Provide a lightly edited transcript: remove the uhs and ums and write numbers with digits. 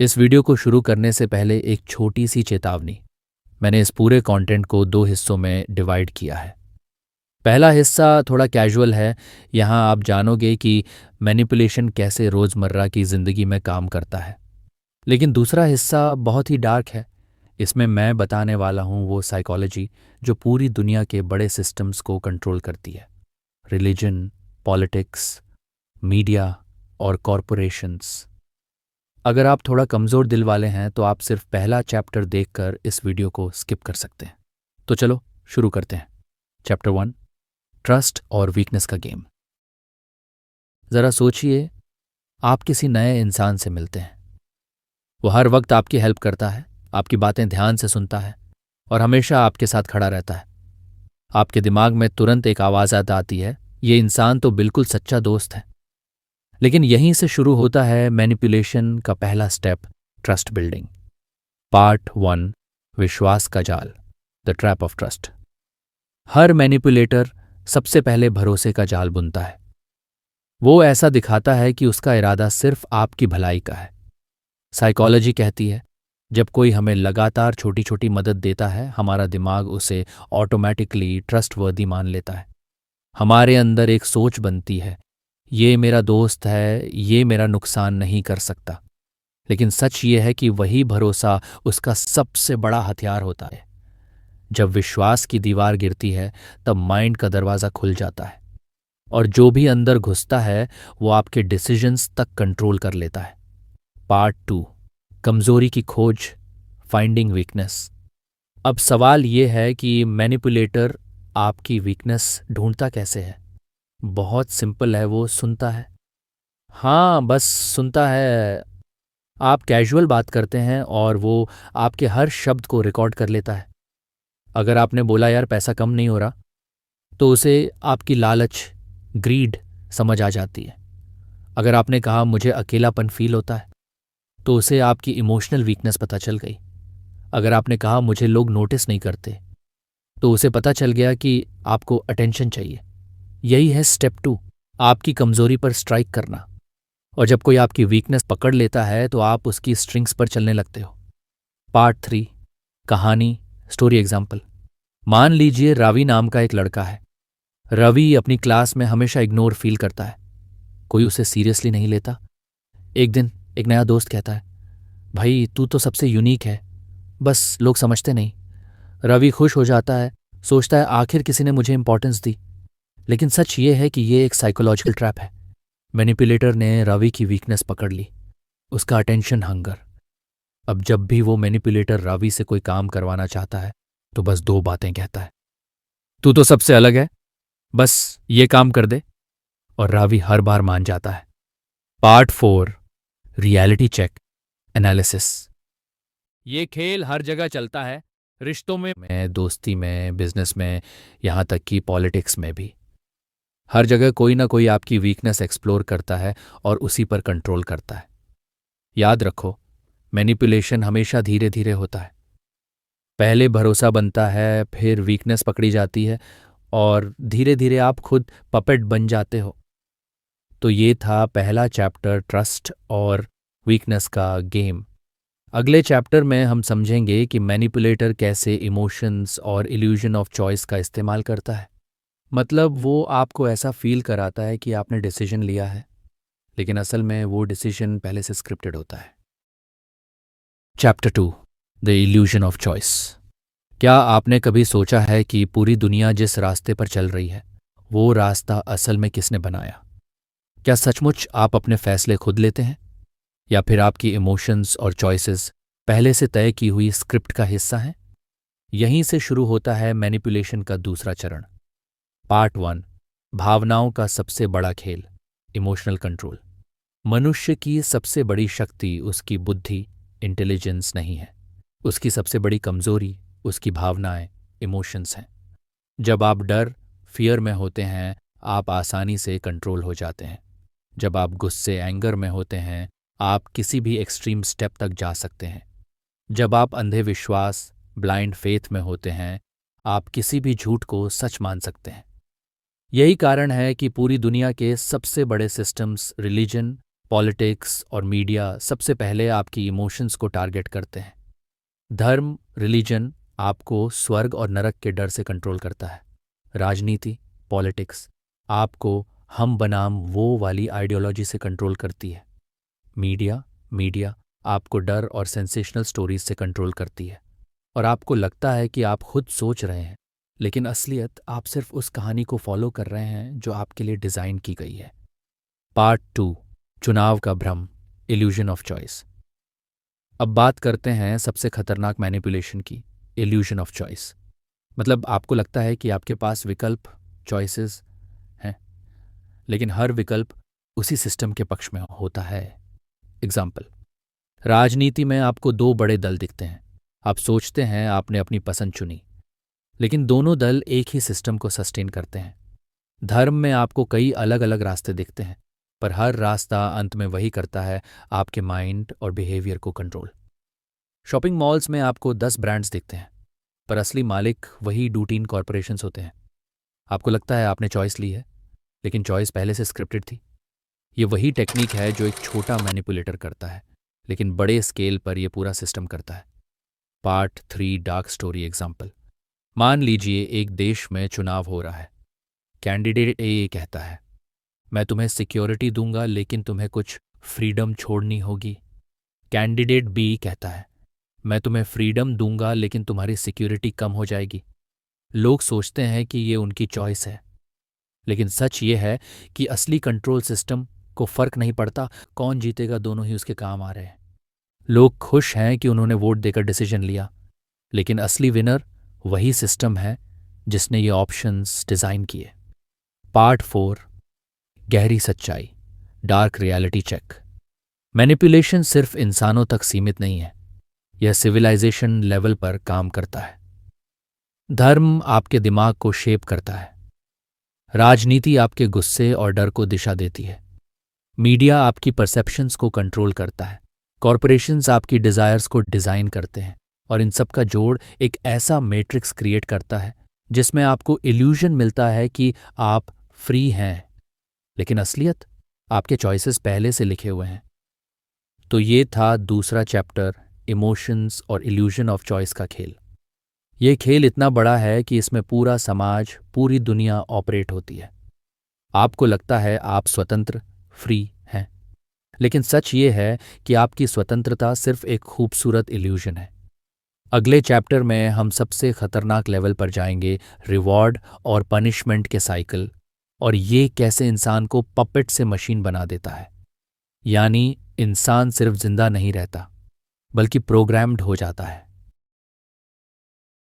इस वीडियो को शुरू करने से पहले एक छोटी सी चेतावनी। मैंने इस पूरे कंटेंट को 2 हिस्सों में डिवाइड किया है। पहला हिस्सा थोड़ा कैजुअल है। यहाँ आप जानोगे कि मैनिपुलेशन कैसे रोज़मर्रा की ज़िंदगी में काम करता है। लेकिन दूसरा हिस्सा बहुत ही डार्क है। इसमें मैं बताने वाला हूँ वो साइकोलॉजी जो पूरी दुनिया के बड़े सिस्टम्स को कंट्रोल करती है। रिलीजन, पॉलिटिक्स, मीडिया और कॉरपोरेशंस। अगर आप थोड़ा कमज़ोर दिल वाले हैं तो आप सिर्फ पहला चैप्टर देखकर इस वीडियो को स्किप कर सकते हैं। तो चलो शुरू करते हैं। चैप्टर 1, ट्रस्ट और वीकनेस का गेम। ज़रा सोचिए, आप किसी नए इंसान से मिलते हैं। वो हर वक्त आपकी हेल्प करता है, आपकी बातें ध्यान से सुनता है और हमेशा आपके साथ खड़ा रहता है। आपके दिमाग में तुरंत एक आवाज़ आती है, ये इंसान तो बिल्कुल सच्चा दोस्त है। लेकिन यहीं से शुरू होता है मैनिपुलेशन का पहला स्टेप, ट्रस्ट बिल्डिंग। पार्ट 1, विश्वास का जाल, the trap of trust. Her manipulator सबसे पहले भरोसे का जाल बुनता है। वो ऐसा दिखाता है कि उसका इरादा सिर्फ आपकी भलाई का है। साइकोलॉजी कहती है, जब कोई हमें लगातार छोटी छोटी मदद देता है, हमारा दिमाग उसे ऑटोमेटिकली ट्रस्टवर्दी मान लेता है। हमारे अंदर एक सोच बनती है, ये मेरा दोस्त है, ये मेरा नुकसान नहीं कर सकता। लेकिन सच ये है कि वही भरोसा उसका सबसे बड़ा हथियार होता है। जब विश्वास की दीवार गिरती है तब माइंड का दरवाज़ा खुल जाता है और जो भी अंदर घुसता है वो आपके डिसीजंस तक कंट्रोल कर लेता है। पार्ट 2, कमज़ोरी की खोज, फाइंडिंग वीकनेस। अब सवाल ये है कि मैनिपुलेटर आपकी वीकनेस ढूंढता कैसे है? बहुत सिंपल है, वो सुनता है। हाँ, बस सुनता है। आप कैजुअल बात करते हैं और वो आपके हर शब्द को रिकॉर्ड कर लेता है। अगर आपने बोला यार पैसा कम नहीं हो रहा, तो उसे आपकी लालच, ग्रीड समझ आ जाती है। अगर आपने कहा मुझे अकेलापन फील होता है, तो उसे आपकी इमोशनल वीकनेस पता चल गई। अगर आपने कहा मुझे लोग नोटिस नहीं करते, तो उसे पता चल गया कि आपको अटेंशन चाहिए। यही है स्टेप 2, आपकी कमजोरी पर स्ट्राइक करना। और जब कोई आपकी वीकनेस पकड़ लेता है तो आप उसकी स्ट्रिंग्स पर चलने लगते हो। पार्ट 3, कहानी, स्टोरी एग्जाम्पल। मान लीजिए रवि नाम का एक लड़का है। रवि अपनी क्लास में हमेशा इग्नोर फील करता है, कोई उसे सीरियसली नहीं लेता। एक दिन एक नया दोस्त कहता है, भाई तू तो सबसे यूनिक है, बस लोग समझते नहीं। रवि खुश हो जाता है, सोचता है आखिर किसी ने मुझे इंपॉर्टेंस दी। लेकिन सच ये है कि ये एक साइकोलॉजिकल ट्रैप है। मैनिपुलेटर ने रवि की वीकनेस पकड़ ली, उसका अटेंशन हंगर। अब जब भी वो मैनिपुलेटर रवि से कोई काम करवाना चाहता है तो बस 2 बातें कहता है, तू तो सबसे अलग है, बस ये काम कर दे। और रवि हर बार मान जाता है। Part 4, reality check, analysis. ये खेल हर जगह चलता है, रिश्तों में, दोस्ती में, बिजनेस में, यहाँ तक कि पॉलिटिक्स में भी। हर जगह कोई ना कोई आपकी वीकनेस एक्सप्लोर करता है और उसी पर कंट्रोल करता है। याद रखो, मैनिपुलेशन हमेशा धीरे धीरे होता है। पहले भरोसा बनता है, फिर वीकनेस पकड़ी जाती है और धीरे धीरे आप खुद पपेट बन जाते हो। तो ये था पहला चैप्टर, ट्रस्ट और वीकनेस का गेम। अगले चैप्टर में हम समझेंगे कि मैनिपुलेटर कैसे इमोशंस और इल्यूजन ऑफ चॉइस का इस्तेमाल करता है। मतलब वो आपको ऐसा फील कराता है कि आपने डिसीजन लिया है, लेकिन असल में वो डिसीजन पहले से स्क्रिप्टेड होता है। Chapter 2, the illusion of choice. क्या आपने कभी सोचा है कि पूरी दुनिया जिस रास्ते पर चल रही है, वो रास्ता असल में किसने बनाया? क्या सचमुच आप अपने फैसले खुद लेते हैं, या फिर आपकी इमोशंस और चॉइसेस पहले से तय की हुई स्क्रिप्ट का हिस्सा हैं? यहीं से शुरू होता है मैनिपुलेशन का दूसरा चरण। पार्ट 1, भावनाओं का सबसे बड़ा खेल, इमोशनल कंट्रोल। मनुष्य की सबसे बड़ी शक्ति उसकी बुद्धि, इंटेलिजेंस नहीं है। उसकी सबसे बड़ी कमजोरी उसकी भावनाएं, इमोशंस हैं। जब आप डर, फियर में होते हैं, आप आसानी से कंट्रोल हो जाते हैं। जब आप गुस्से, एंगर में होते हैं, आप किसी भी एक्सट्रीम स्टेप तक जा सकते हैं। जब आप अंधे विश्वास, ब्लाइंड फेथ में होते हैं, आप किसी भी झूठ को सच मान सकते हैं। यही कारण है कि पूरी दुनिया के सबसे बड़े सिस्टम्स, रिलीजन, पॉलिटिक्स और मीडिया सबसे पहले आपकी इमोशंस को टारगेट करते हैं। धर्म, रिलीजन आपको स्वर्ग और नरक के डर से कंट्रोल करता है। राजनीति, पॉलिटिक्स आपको हम बनाम वो वाली आइडियोलॉजी से कंट्रोल करती है। मीडिया आपको डर और सेंसेशनल स्टोरीज से कंट्रोल करती है और आपको लगता है कि आप खुद सोच रहे हैं, लेकिन असलियत आप सिर्फ उस कहानी को फॉलो कर रहे हैं जो आपके लिए डिज़ाइन की गई है। पार्ट 2, चुनाव का भ्रम, इल्यूजन ऑफ चॉइस। अब बात करते हैं सबसे खतरनाक मैनिपुलेशन की, इल्यूजन ऑफ चॉइस। मतलब आपको लगता है कि आपके पास विकल्प, चॉइसेस हैं, लेकिन हर विकल्प उसी सिस्टम के पक्ष में होता है। एग्जाम्पल, राजनीति में आपको 2 बड़े दल दिखते हैं। आप सोचते हैं आपने अपनी पसंद चुनी, लेकिन दोनों दल एक ही सिस्टम को सस्टेन करते हैं। धर्म में आपको कई अलग अलग रास्ते दिखते हैं, पर हर रास्ता अंत में वही करता है, आपके माइंड और बिहेवियर को कंट्रोल। शॉपिंग मॉल्स में आपको 10 ब्रांड्स दिखते हैं, पर असली मालिक वही 2-3 कॉरपोरेशंस होते हैं। आपको लगता है आपने चॉइस ली है, लेकिन चॉइस पहले से स्क्रिप्टेड थी। ये वही टेक्निक है जो एक छोटा मैनिपुलेटर करता है, लेकिन बड़े स्केल पर यह पूरा सिस्टम करता है। Part 3, dark story example. मान लीजिए एक देश में चुनाव हो रहा है। कैंडिडेट ए कहता है, मैं तुम्हें सिक्योरिटी दूंगा, लेकिन तुम्हें कुछ फ्रीडम छोड़नी होगी। कैंडिडेट बी कहता है, मैं तुम्हें फ्रीडम दूंगा, लेकिन तुम्हारी सिक्योरिटी कम हो जाएगी। लोग सोचते हैं कि ये उनकी चॉइस है, लेकिन सच ये है कि असली कंट्रोल सिस्टम को फर्क नहीं पड़ता कौन जीतेगा, दोनों ही उसके काम आ रहे हैं। लोग खुश हैं कि उन्होंने वोट देकर डिसीजन लिया, लेकिन असली विनर वही सिस्टम है जिसने ये ऑप्शंस डिज़ाइन किए। पार्ट 4, गहरी सच्चाई, डार्क रियलिटी चेक। मैनिपुलेशन सिर्फ इंसानों तक सीमित नहीं है, यह सिविलाइजेशन लेवल पर काम करता है। धर्म आपके दिमाग को शेप करता है। राजनीति आपके गुस्से और डर को दिशा देती है। मीडिया आपकी परसेप्शंस को कंट्रोल करता है। कॉरपोरेशंस आपकी डिज़ायर्स को डिज़ाइन करते हैं, और इन सब का जोड़ एक ऐसा मैट्रिक्स क्रिएट करता है जिसमें आपको इल्यूजन मिलता है कि आप फ्री हैं, लेकिन असलियत आपके चॉइसेस पहले से लिखे हुए हैं। तो ये था दूसरा चैप्टर, इमोशंस और इल्यूजन ऑफ चॉइस का खेल। ये खेल इतना बड़ा है कि इसमें पूरा समाज, पूरी दुनिया ऑपरेट होती है। आपको लगता है आप स्वतंत्र, फ्री हैं, लेकिन सच ये है कि आपकी स्वतंत्रता सिर्फ एक खूबसूरत इल्यूजन है। अगले चैप्टर में हम सबसे खतरनाक लेवल पर जाएंगे, रिवॉर्ड और पनिशमेंट के साइकिल, और ये कैसे इंसान को पपेट से मशीन बना देता है। यानी इंसान सिर्फ जिंदा नहीं रहता, बल्कि प्रोग्राम्ड हो जाता है।